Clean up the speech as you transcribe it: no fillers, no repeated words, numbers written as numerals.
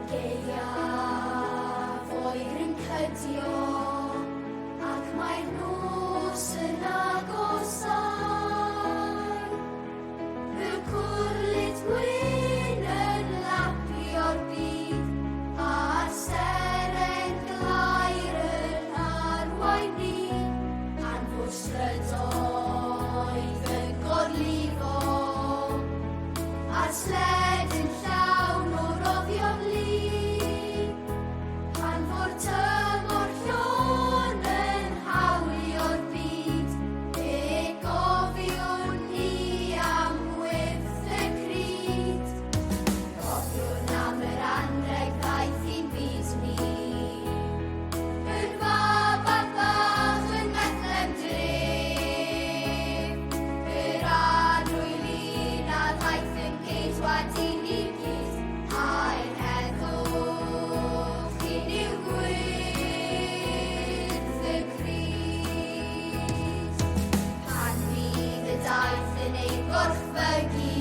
Gaeaf oer yn cydio, ac mae'r nos yn agosau. Y cwrlid gwyn yn lapio'r byd, a'r seren glair yn arwain ni, pan fod strydoedd yn gorlifo, a'r sled yn llawn o roddion lu, pan fod tymor llon yn hawlio'r byd, fe gofiwn ni am wyrth y cryd. Cofiwn am yr anrheg ddaeth i'n byd ni, yn fab a bach yn Bethlehem dref, yr anwyl a ddaeth yn geidwad i ni gyd, a'r heddwch un i'w gwyrth y cryd. Pan fydd y daith yn ei gorchfygu,